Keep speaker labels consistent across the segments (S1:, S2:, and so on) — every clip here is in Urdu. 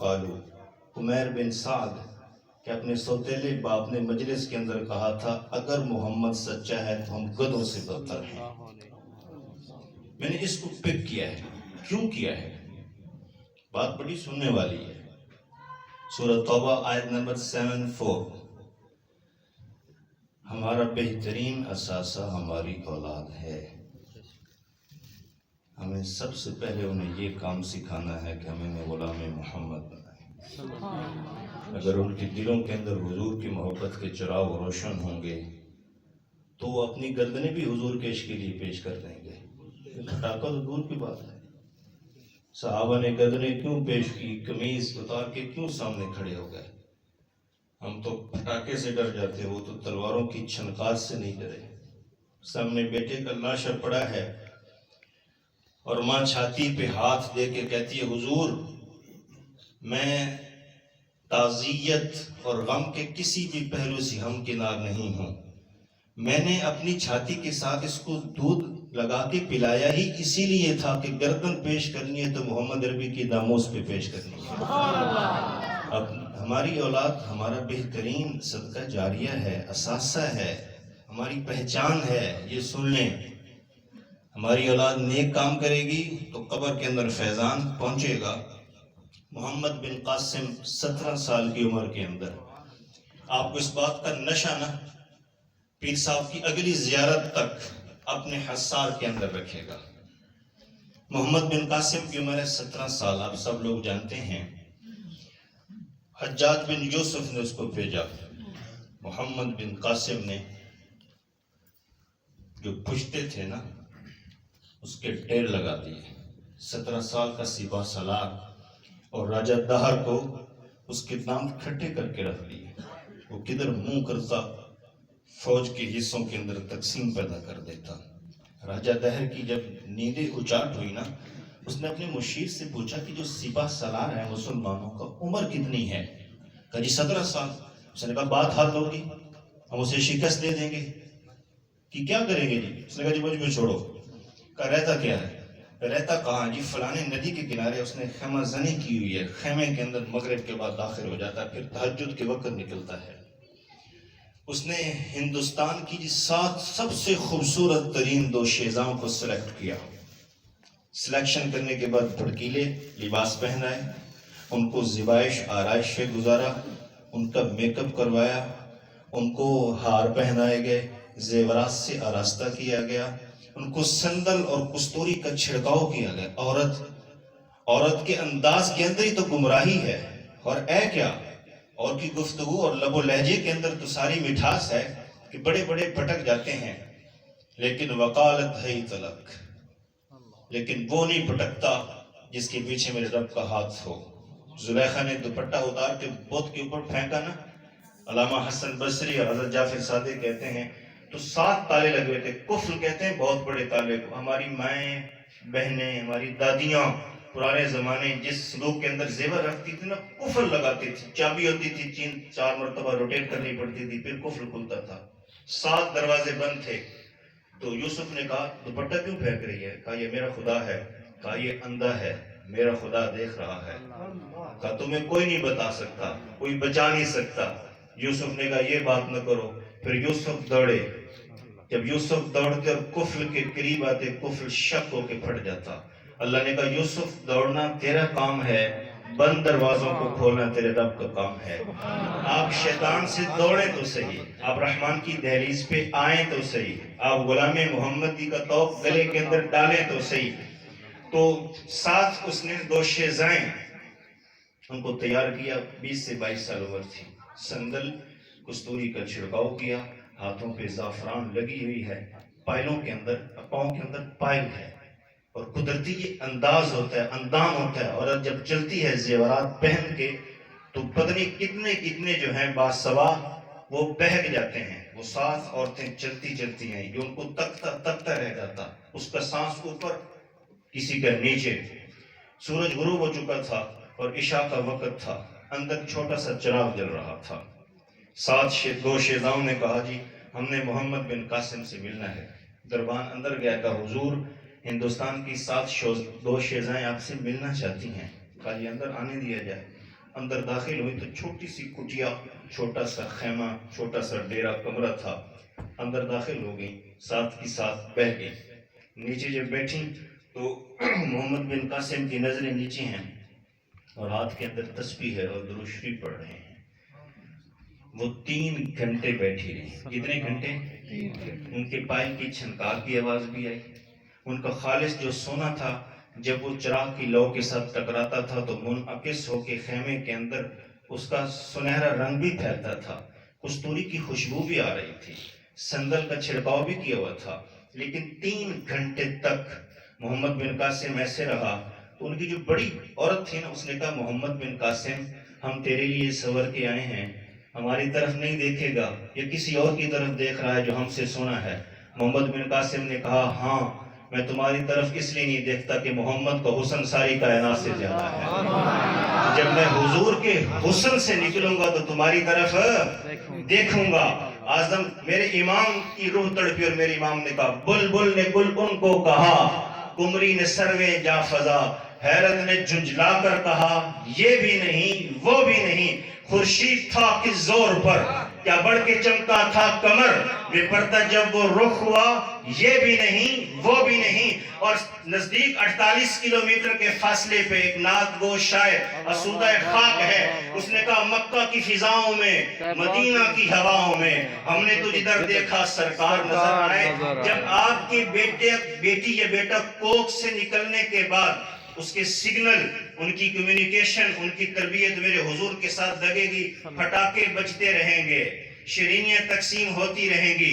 S1: قالوا، عمیر بن سعد کہ اپنے سوتیلے باپ نے مجلس کے اندر کہا تھا اگر محمد سچا ہے تو ہم گدھوں سے بدتر ہیں۔ میں نے اس کو پک کیا ہے۔ کیوں کیا ہے؟ بات بڑی سننے والی ہے۔ سورہ توبہ آیت نمبر 74، ہمارا بہترین اثاثہ ہماری اولاد ہے۔ ہمیں سب سے پہلے انہیں یہ کام سکھانا ہے کہ ہمیں غلام محمد بنائیں۔ اگر ان کے دلوں کے اندر حضور کی محبت کے چراغ روشن ہوں گے تو وہ اپنی گردنیں بھی حضور کے عشق کے لیے پیش کر دیں گے۔ پھٹاکا تو دور کی بات ہے، صحابہ نے گردنیں کیوں پیش کی، قمیض اتار کے کیوں سامنے کھڑے ہو گئے؟ ہم تو پھٹاکے سے ڈر جاتے، وہ تو تلواروں کی چھنکار سے نہیں ڈرے۔ سامنے بیٹے کا لاشا پڑا ہے اور ماں چھاتی پہ ہاتھ دے کے کہتی ہے حضور میں تعزیت اور غم کے کسی بھی پہلو سے ہمکنار نہیں ہوں، میں نے اپنی چھاتی کے ساتھ اس کو دودھ لگا کے پلایا ہی اسی لیے تھا کہ گردن پیش کرنی ہے تو محمد عربی کی ناموس پہ پیش کرنی ہے۔ اب ہماری اولاد ہمارا بہترین صدقہ جاریہ ہے، اثاثہ ہے، ہماری پہچان ہے۔ یہ سن لیں، ہماری اولاد نیک کام کرے گی تو قبر کے اندر فیضان پہنچے گا۔ محمد بن قاسم 17 سال کی عمر کے اندر آپ کو اس بات کا نشہ نہ پیر صاحب کی اگلی زیارت تک اپنے حصار کے اندر رکھے گا۔ محمد بن قاسم کی عمر ہے 17 سال، آپ سب لوگ جانتے ہیں۔ حجاج بن یوسف نے اس کو بھیجا، محمد بن قاسم نے جو پشتے تھے نا اس کے ڈھیر لگا دیے، 17 سال کا سپاہ سالار، اور راجہ دہر کو اس کے دانت کھٹے کر کے رکھ دیے۔ وہ کدھر منہ کرتا فوج کے حصوں کے اندر تقسیم پیدا کر دیتا۔ راجہ دہر کی جب نیندیں اچاٹ ہوئی نا، اس نے اپنے مشیر سے پوچھا کہ جو سپاہ سالار ہیں مسلمانوں کا عمر کتنی ہے؟ کہا جی 17 سال۔ اس نے کہا بات حل ہوگی، ہم اسے شکست دے دیں گے۔ کہ کیا کریں گے جی؟ اس نے کہا جی مجھ میں چھوڑو۔ کہا رہتا کیا ہے؟ رہتا کہاں؟ جی فلانے ندی کے کنارے اس نے خیمہ زنی کی ہوئی ہے، خیمے کے اندر مغرب کے بعد داخل ہو جاتا ہے، پھر تہجد کے وقت نکلتا ہے۔ اس نے ہندوستان کی 7 سب سے خوبصورت ترین 2 شہزادوں کو سلیکٹ کیا۔ سلیکشن کرنے کے بعد بھڑکیلے لباس پہنائے، ان کو زیبائش آرائش سے گزارا، ان کا میک اپ کروایا، ان کو ہار پہنائے گئے، زیورات سے آراستہ کیا گیا، ان کو سندل اور کستوری کا چھڑکاؤ کیا گیا۔ عورت کے انداز کے اندر ہی تو گمراہی ہے، اور اے کیا اور کی گفتگو اور لب و لہجے کے اندر تو ساری مٹھاس ہے کہ بڑے بڑے بھٹک جاتے ہیں، لیکن وقالت ہے تلک، لیکن وہ نہیں بھٹکتا جس کے پیچھے میرے رب کا ہاتھ ہو۔ زلیخا نے دوپٹہ اتار کے بت کے اوپر پھینکا نا، علامہ حسن بصری اور حضرت جعفر صادق کہتے ہیں تو 7 تالے لگے ہوئے تھے۔ قفل کہتے ہیں بہت بڑے تالے کو۔ ہماری مائیں بہنیں، ہماری دادیاں پرانے زمانے جس سلوک کے اندر زیور رکھتی تھی نا، قفل لگاتی تھی، چابی ہوتی تھی، 3-4 مرتبہ روٹیٹ کرنی پڑتی تھی، پھر قفل کھلتا تھا۔ 7 دروازے بند تھے۔ تو یوسف نے کہا دوپٹہ کیوں پھینک رہی ہے؟ کہا یہ میرا خدا ہے۔ کہا یہ اندھا ہے، میرا خدا دیکھ رہا ہے۔ کہا تمہیں کوئی نہیں بتا سکتا، کوئی بچا نہیں سکتا۔ یوسف نے کہا یہ بات نہ کرو۔ پھر یوسف دوڑے۔ جب یوسف دوڑتے اور قفل کے قریب آتے، قفل شک ہو کے پھٹ جاتا۔ اللہ نے کہا یوسف دوڑنا تیرا کام ہے، بند دروازوں کو کھولنا تیرے رب کا کام ہے۔ آپ شیطان سے دوڑیں تو صحیح، آپ رحمان کی دہلیز پہ آئیں تو صحیح، آپ غلام محمدی کا توق گلے کے اندر ڈالیں تو صحیح۔ تو ساتھ اس نے 2 شہزائیں ان کو تیار کیا، 20 سے 22 سال عمر تھی۔ سندل کستوری کا چھڑکاؤ کیا، ہاتھوں پہ زعفران لگی ہوئی ہے، پائلوں کے اندر، پاؤں کے اندر پائل ہے، اور قدرتی یہ انداز ہوتا ہے، اندام ہوتا ہے۔ عورت جب چلتی ہے زیورات پہن کے تو پتنی کتنے جو ہیں باسوا وہ بہک جاتے ہیں۔ وہ 7 عورتیں چلتی چلتی ہیں، جو ان کو تکتا رہ جاتا، اس کا سانس اوپر کسی کا نیچے۔ سورج غروب ہو چکا تھا اور عشاء کا وقت تھا، اندر چھوٹا سا چراغ جل رہا تھا۔ 2 شہزادوں نے کہا جی ہم نے محمد بن قاسم سے ملنا ہے۔ دربان اندر گیا، کہا حضور ہندوستان کی 2 شہزائیں آپ سے ملنا چاہتی ہیں۔ کہا جی اندر آنے دیا جائے۔ اندر داخل ہوئی تو چھوٹی سی کٹیا، چھوٹا سا خیمہ، چھوٹا سا ڈیرا کمرہ تھا. اندر داخل ہو گئی، ساتھ کی ساتھ بیٹھ گئی. نیچے جب بیٹھی تو محمد بن قاسم کی نظریں نیچے ہیں اور ہاتھ کے اندر تسبیح ہے اور درود شریف پڑھ رہے ہیں. وہ 3 گھنٹے بیٹھی رہی. کتنے گھنٹے؟ ان کے پائے کی چھنکار کی آواز بھی آئی. ان کا خالص جو سونا تھا جب وہ چراغ کی لو کے ساتھ ٹکراتا تھا تو منعکس ہو کے خیمے کے اندر اس کا سنہرا رنگ بھی پھیلتا تھا. کستوری کی خوشبو بھی آ رہی تھی، سندل کا چھڑکاؤ بھی کیا ہوا تھا. لیکن 3 گھنٹے تک محمد بن قاسم ایسے رہا. تو ان کی جو بڑی عورت تھی نا، اس نے کہا محمد بن قاسم ہم تیرے لیے سور کے آئے ہیں، ہماری طرف نہیں دیکھے گا یا کسی اور کی طرف دیکھ رہا ہے جو ہم سے سونا ہے؟ محمد بن قاسم نے کہا ہاں، میں تمہاری طرف اس لیے نہیں دیکھتا کہ محمد کا حسن ساری کائنات سے زیادہ ہے. جب میں حضور کے حسن سے نکلوں گا تو تمہاری طرف دیکھوں گا. اعظم میرے امام کی روح تڑپی اور میرے امام نے کہا بلبل نے گل ان کو کہا، قمری نے سروے جا فضا، حیرت نے جھنجھلا کر کہا یہ بھی نہیں وہ بھی نہیں. خورشید تھا کس زور پر، کیا بڑھ کے چمکا تھا کمر، بے پردہ جب وہ رخ ہوا یہ بھی نہیں وہ بھی نہیں. اور نزدیک 48 کلومیٹر کے فاصلے پہ ایک نعت گو شاعر آسودہ خاک ہے. اس نے کہا مکہ کی فضاؤں میں، مدینہ کی ہواؤں میں ہم نے تجھ ادھر دیکھا سرکار نظر آئے. جب آپ کے بیٹی یا بیٹا کوکھ سے نکلنے کے بعد اس کے سگنل، ان کی کمیونیکیشن، ان کی تربیت میرے حضور کے ساتھ لگے گی. پٹاخے بجتے رہیں گے، شیرینیاں تقسیم ہوتی رہیں گی،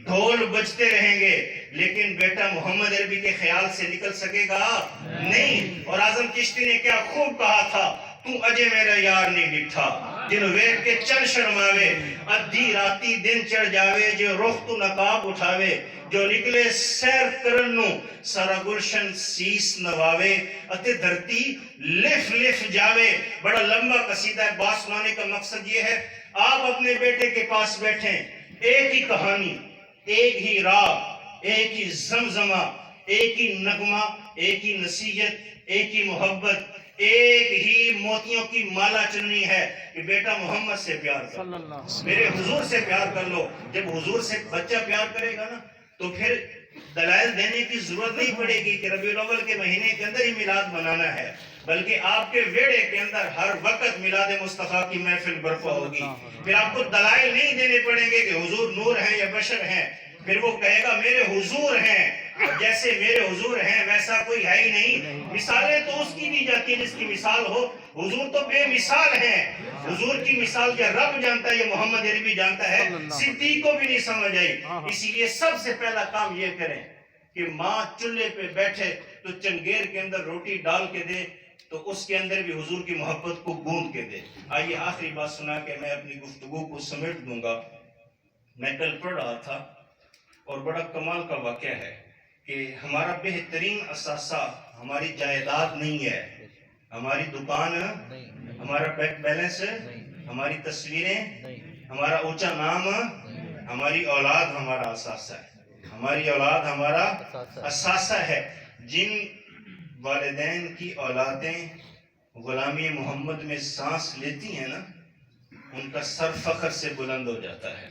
S1: ڈھول بجتے رہیں گے، لیکن بیٹا محمد عربی کے خیال سے نکل سکے گا نہیں. اور اعظم چشتی نے کیا خوب کہا تھا، تو اجے میرا یار نہیں ڈٹھا، جن ویکھ کے چن شرماوے، ادھی راتی دن چڑھ جاوے، جو رخ تو نقاب اٹھاوے، جو نکلے سیر کرن نو سارا گلشن سیس نواوے، اتے دھرتی لف لف جاوے. بڑا لمبا قصیدہ ہے. بات سنانے کا مقصد یہ ہے، آپ اپنے بیٹے کے پاس بیٹھیں، ایک ہی کہانی، ایک ہی راگ، ایک ہی زمزمہ، ایک ہی نغمہ، ایک ہی نصیحت، ایک ہی محبت، ایک ہی موتیوں کی مالا چننی ہے کہ بیٹا محمد سے پیار کر لو، میرے حضور سے پیار کر لو. جب حضور سے بچہ پیار کرے گا نا تو پھر دلائل دینے کی ضرورت نہیں پڑے گی کہ ربیع الاول کے مہینے کے اندر ہی میلاد منانا ہے، بلکہ آپ کے ویڑے کے اندر ہر وقت میلاد مصطفیٰ کی محفل برپا ہوگی. پھر آپ کو دلائل نہیں دینے پڑیں گے کہ حضور نور ہیں یا بشر ہیں. پھر وہ کہے گا میرے حضور ہیں، جیسے میرے حضور ہیں ویسا کوئی ہے ہی نہیں. مثالیں تو اس کی دی جاتی ہیں جس کی مثال ہو، حضور تو بے مثال ہیں. حضور کی مثال کیا رب جانتا ہے، یہ محمد عربی جانتا ہے، صدیق کو بھی نہیں سمجھ آئی. اسی لیے سب سے پہلا کام یہ کریں کہ ماں چولہے پہ بیٹھے تو چنگیر کے اندر روٹی ڈال کے دے تو اس کے اندر بھی حضور کی محبت کو گوندھ کے دے. آئیے آخری بات سنا کے میں اپنی گفتگو کو سمیٹ دوں گا. میں کل پڑھ رہا تھا اور بڑا کمال کا واقعہ ہے کہ ہمارا بہترین اثاثہ ہماری جائیداد نہیں ہے، ہماری دکان، ہمارا بینک بیلنس، ہماری تصویریں، ہمارا اونچا نام، ہماری اولاد ہمارا اثاثہ ہے. ہماری اولاد ہمارا اثاثہ ہے. جن والدین کی اولادیں غلامی محمد میں سانس لیتی ہیں نا، ان کا سر فخر سے بلند ہو جاتا ہے.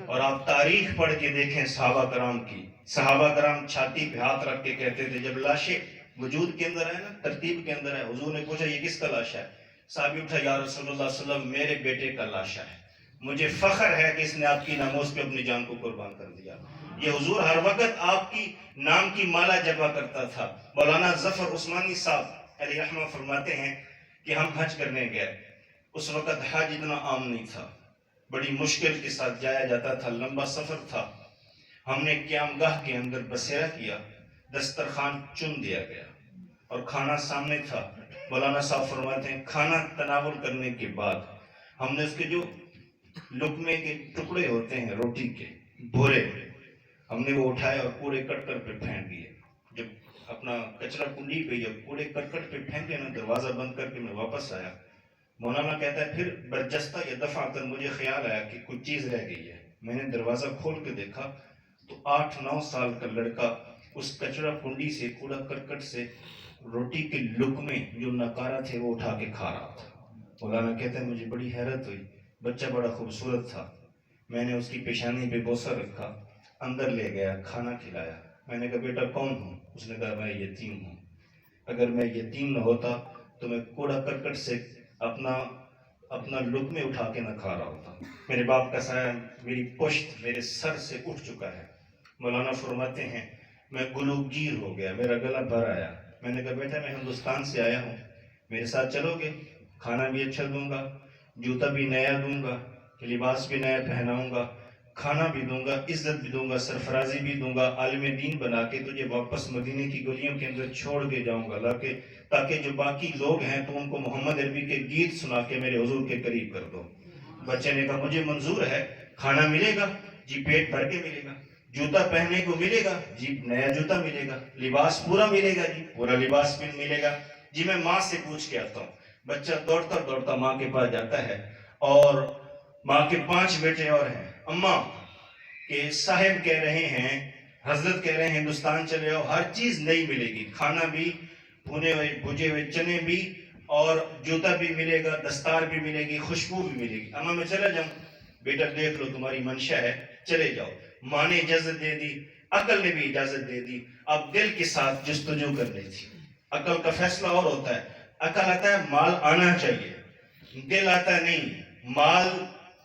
S1: اور آپ تاریخ پڑھ کے دیکھیں صحابہ کرام کی. صحابہ کرام چھاتی پہ ہاتھ رکھ کے کہتے تھے جب لاشیں وجود کے اندر ہے نا، ترتیب کے اندر ہے، حضور نے پوچھا یہ کس کا لاشا ہے؟ صحابی اٹھا یا رسول اللہ صلی اللہ علیہ وسلم میرے بیٹے کا لاشا ہے، مجھے فخر ہے کہ اس نے آپ کی ناموز پہ اپنی جان کو قربان کر دیا. یہ حضور ہر وقت آپ کی نام کی مالا جپا کرتا تھا. مولانا ظفر عثمانی صاحب علیہ رحمہ فرماتے ہیں کہ ہم حج کرنے گئے. اس وقت حج اتنا عام نہیں تھا، بڑی مشکل کے ساتھ جایا جاتا تھا، لمبا سفر تھا. ہم نے قیام گاہ کے اندر بسیرا کیا، دسترخوان چن دیا گیا اور کھانا سامنے تھا. مولانا صاحب فرماتے ہیں کھانا تناول کرنے کے بعد ہم نے اس کے جو لقمے کے ٹکڑے ہوتے ہیں روٹی کے بھورے، ہم نے وہ اٹھائے اور کوڑے کرکٹ پہ پھینک دیے. جب اپنا کچرا کنڈی پہ جب کوڑے کرکٹ پہ پھینکے نا، دروازہ بند کر کے میں واپس آیا. مولانا کہتا ہے پھر برجستہ یا دفعتاً مجھے خیال آیا کہ کچھ چیز رہ گئی ہے. میں نے دروازہ کھول کے دیکھا تو 8-9 سال کا لڑکا اس کچرا کنڈی سے، کوڑا کرکٹ سے روٹی کے لقمے جو نکارا تھے وہ اٹھا کے کھا رہا تھا. مولانا کہتے ہیں مجھے بڑی حیرت ہوئی، بچہ بڑا خوبصورت تھا، میں نے اس کی پیشانی پہ بوسہ رکھا، اندر لے گیا، کھانا کھلایا۔ میں نے کہا بیٹا کون ہوں؟ اس نے کہا میں یتیم ہوں، اگر میں یتیم نہ ہوتا تو میں کوڑا کرکٹ سے اپنا لقمے اٹھا کے نہ کھا رہا ہوتا۔ میرے باپ کا سایہ میری پشت میرے سر سے اٹھ چکا ہے۔ مولانا فرماتے ہیں میں گلوگیر ہو گیا، میرا گلا بھر آیا۔ میں نے کہا بیٹا میں ہندوستان سے آیا ہوں، میرے ساتھ چلو گے؟ کھانا بھی اچھا دوں گا، جوتا بھی نیا دوں گا، لباس بھی نیا پہناؤں گا، کھانا بھی دوں گا، عزت بھی دوں گا، سرفرازی بھی دوں گا، عالم دین بنا کے تجھے واپس مدینے کی گلیوں کے اندر چھوڑ کے جاؤں گا لا کے، تاکہ جو باقی لوگ ہیں تو ان کو محمد عربی کے گیت سنا کے میرے حضور کے قریب کر دو۔ بچے نے کہا مجھے منظور ہے، کھانا ملے گا جی، پیٹ بھر کے ملے گا، جوتا پہننے کو ملے گا جی، نیا جوتا ملے گا، لباس پورا ملے گا جی، پورا لباس بھی ملے گا جی، میں ماں سے پوچھ کے آتا ہوں۔ بچہ دوڑتا دوڑتا ماں کے پاس جاتا ہے، اور ماں کے 5 بیٹے اور ہیں۔ اماں کہ صاحب کہہ رہے ہیں، حضرت کہہ رہے ہیں ہندوستان چلے جاؤ، ہر چیز نئی ملے گی، کھانا بھی، بھنے ہوئے بھجے ہوئے چنے بھی، اور جوتا بھی ملے گا، دستار بھی ملے گی، خوشبو بھی ملے گی۔ اماں میں چلا جاؤں؟ بیٹا دیکھ لو تمہاری منشا ہے، چلے جاؤ۔ ماں نے اجازت دے دی، عقل نے بھی اجازت دے دی، اب دل کے ساتھ جستجو کرنی تھی۔ عقل کا فیصلہ اور ہوتا ہے، عقل آتا ہے مال آنا چاہیے، دل آتا ہے نہیں، مال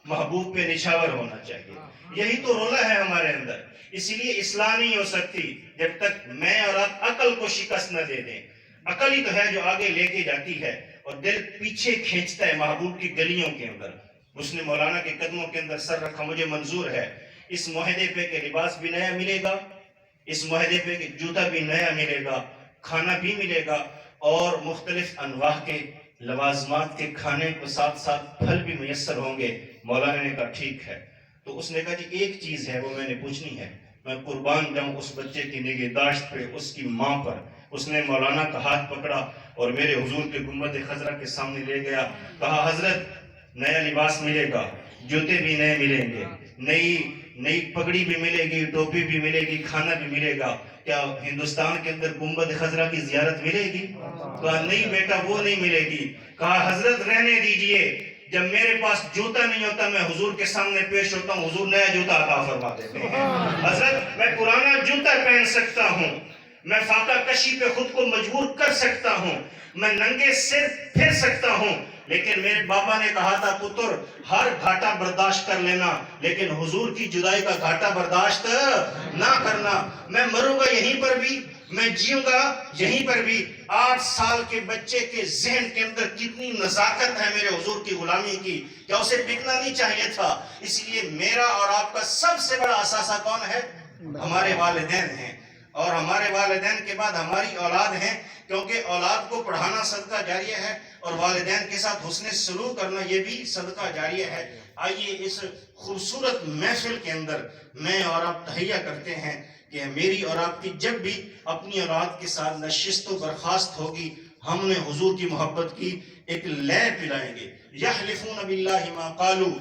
S1: محبوب پہ نچھاور ہونا چاہیے۔ یہی تو رولا ہے ہمارے اندر، اسی لیے اصلاح نہیں ہو سکتی جب تک میں اور آپ عقل کو شکست نہ دے دیں۔ عقل ہی تو ہے جو آگے لے کے جاتی ہے، اور دل پیچھے کھینچتا ہے محبوب کی گلیوں کے اندر۔ اس نے مولانا کے قدموں کے اندر سر رکھا، مجھے منظور ہے اس معاہدے پہ کہ لباس بھی نیا ملے گا، اس معاہدے پہ کہ جوتا بھی نیا ملے گا، کھانا بھی ملے گا، اور مختلف انواع کے لوازمات کے کھانے کو ساتھ ساتھ پھل بھی میسر ہوں گے۔ مولانا نے کہا ٹھیک ہے۔ تو اس نے کہا جی ایک چیز ہے وہ میں نے پوچھنی ہے، میں قربان جاؤں اس بچے کی نگہداشت پہ، اس کی ماں پر۔ اس نے مولانا کا ہاتھ پکڑا اور میرے حضور کے گنبد خضرا کے سامنے لے گیا، کہا حضرت نیا لباس ملے گا، جوتے بھی نئے ملیں گے، نئی پگڑی بھی ملے گی، ٹوپی بھی ملے گی، کھانا بھی ملے گا۔ کیا ہندوستان کے اندر گنبد خضرا کی زیارت ملے گی؟ کہا نہیں بیٹا وہ نہیں ملے گی۔ کہا حضرت رہنے دیجئے، جب میرے پاس جوتا نہیں ہوتا میں حضور کے سامنے پیش ہوتا ہوں، حضور نیا جوتا عطا فرما دیتے ہیں۔ حضرت میں پرانا جوتا پہن سکتا ہوں، میں فاقہ کشی پہ خود کو مجبور کر سکتا ہوں، میں ننگے سر پھر سکتا ہوں، لیکن میرے بابا نے کہا تھا پتر ہر گھاٹا برداشت کر لینا، لیکن حضور کی جدائی کا گھاٹا برداشت نہ کرنا۔ میں مروں گا یہیں پر بھی، میں جیوں گا یہیں پر بھی۔ 8 سال کے بچے کے ذہن کے اندر کتنی نزاکت ہے میرے حضور کی غلامی کی، کیا اسے بکنا نہیں چاہیے تھا؟ اس لیے میرا اور آپ کا سب سے بڑا اثاثہ کون ہے؟ ہمارے والدین ہیں، اور ہمارے والدین کے بعد ہماری اولاد ہیں، کیونکہ اولاد کو پڑھانا صدقہ جاریہ ہے، اور والدین کے ساتھ حسن سلوک کرنا یہ بھی صدقہ جاریہ ہے۔ آئیے اس خوبصورت محفل کے اندر میں اور آپ تہیہ کرتے ہیں کہ میری اور آپ کی جب بھی اپنی اولاد کے ساتھ نشست و برخاست ہوگی، ہم نے حضور کی محبت کی ایک لے پلائیں گے۔ یحلفون باللہ ما قالوا،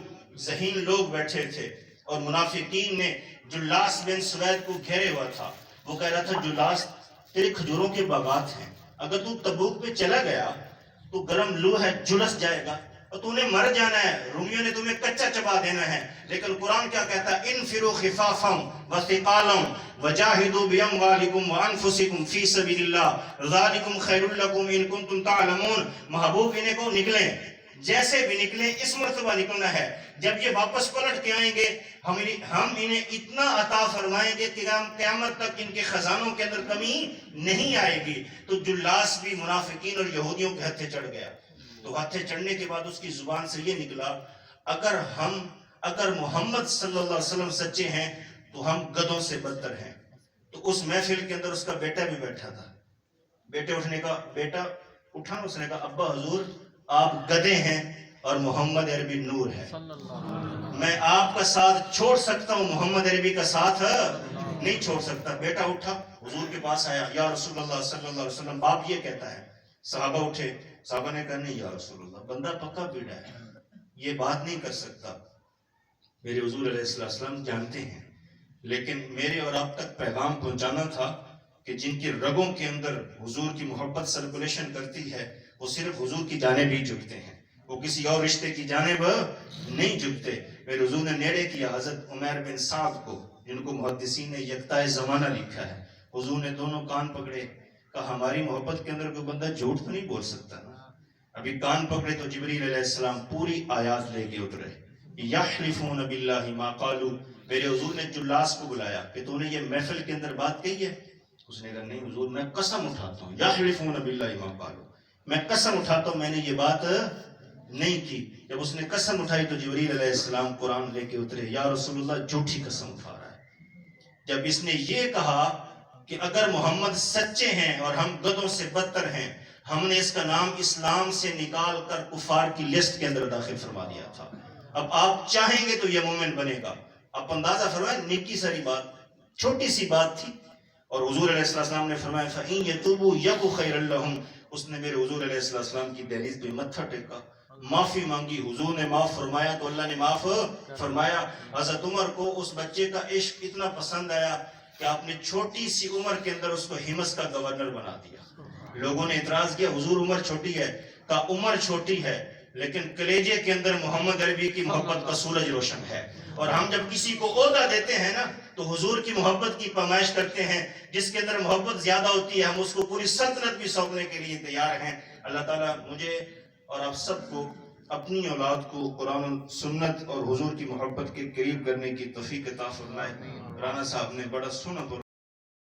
S1: ذہین لوگ بیٹھے تھے، اور منافقین نے جلاس بن سوید کو گھیرے ہوا تھا۔ وہ کہہ رہا تھا جلاس تیرے کھجوروں کے باغات ہیں، اگر تو تبوک پہ چلا گیا تو گرم لو ہے، جلس جائے گا اور تو نے مر جانا ہے، رومیوں نے تمہیں کچا چبا دینا ہے۔ لیکن قرآن کیا کہتا ہے؟ انفروا خفافا وثقالا وجاہدوا باموالکم وانفسکم فی سبیل اللہ ذالکم خیر لکم ان کنتم تعلمون۔ محبوب انہیں کو نکلیں، جیسے بھی نکلیں، اس مرتبہ نکلنا ہے۔ جب یہ واپس پلٹ کے آئیں گے ہم انہیں اتنا عطا فرمائیں گے کہ قیامت تک ان کے خزانوں کے اندر کمی نہیں آئے گی۔ تو جلاس بھی منافقین اور یہودیوں کے ہتھے چڑھ گیا۔ تو ہتھے چڑھنے کے بعد اس کی زبان سے یہ نکلا، اگر محمد صلی اللہ علیہ وسلم سچے ہیں تو ہم گدوں سے بدتر ہیں۔ تو اس محفل کے اندر اس کا بیٹا بھی بیٹھا تھا۔ بیٹا اٹھا، اس نے کہا ابا حضور آپ گدے ہیں اور محمد عربی نور ہے، میں آپ کا ساتھ چھوڑ سکتا ہوں، محمد عربی کا ساتھ نہیں چھوڑ سکتا۔ بیٹا اٹھا، حضور کے پاس آیا، یا رسول اللہ صلی اللہ علیہ وسلم باپ یہ کہتا ہے۔ صحابہ اٹھے، صحابہ نے کہا نہیں یا رسول اللہ، بندہ پکا پیڑا ہے، یہ بات نہیں کر سکتا۔ میرے حضور علیہ السلام جانتے ہیں، لیکن میرے اور آپ تک پیغام پہنچانا تھا کہ جن کی رگوں کے اندر حضور کی محبت سرکولیشن کرتی ہے وہ صرف حضور کی جانب ہی جھکتے ہیں، وہ وہ کسی اور رشتے کی جانب نہیں جھکتے. میرے حضور نے نیڑے کیا حضرت عمیر بن سعد کو، جن کو محدثین نے یکتائے زمانہ لکھا ہے. حضور نے دونوں کان پکڑے، کہا ہماری محبت کے اندر کوئی بندہ جھوٹ تو نہیں بول سکتا نا. ابھی کان پکڑے تو جبریل علیہ السلام پوری آیات لے کے اترے. یحلفون باللہ ما قالوا. میرے حضور نے جلاس کو بلایا کہ تو نے یہ محفل کے اندر بات کہی ہے؟ اس نے کہا نہیں حضور، میں قسم اٹھاتا ہوں. یحلفون باللہ ما قالوا، میں قسم اٹھاتا ہوں میں نے یہ بات نہیں کی. جب اس نے قسم اٹھائی تو جبریل علیہ السلام قرآن لے کے اترے. یا رسول اللہ جھوٹی قسم اٹھا رہا ہے. جب اس نے یہ کہا کہ اگر محمد سچے ہیں اور ہم گدھوں سے بدتر ہیں، ہم نے اس کا نام اسلام سے نکال کر کفار کی لسٹ کے اندر داخل فرما دیا تھا. اب آپ چاہیں گے تو یہ مومن بنے گا. آپ اندازہ فرمائیں، نکی ساری بات، چھوٹی سی بات تھی. اور حضور علیہ السلام نے فرمایا فَإِن يَتُوبُوا يَكُ خَيْرًا لَهُمْ. اس نے میرے حضور علیہ السلام کی دہلیز پہ متھا ٹیکا، معافی مانگی. حضور نے معاف فرمایا تو اللہ نے معاف فرمایا. حضرت عمر کو اس بچے کا عشق اتنا پسند آیا کہ آپ نے چھوٹی سی عمر کے اندر اس کو ہمس کا گورنر بنا دیا. لوگوں نے اعتراض کیا حضور عمر چھوٹی ہے، کہا عمر چھوٹی ہے لیکن کلیجے کے اندر محمد عربی کی محبت کا سورج روشن ہے. اور ہم جب کسی کو عہدہ دیتے ہیں نا تو حضور کی محبت کی پیمائش کرتے ہیں. جس کے اندر محبت زیادہ ہوتی ہے ہم اس کو پوری سلطنت بھی سونپنے کے لیے تیار ہیں. اللہ تعالیٰ مجھے اور آپ سب کو، اپنی اولاد کو قرآن و سنت اور حضور کی محبت کے قریب کرنے کی توفیق عطا فرمائے. رانا صاحب نے بڑا سنا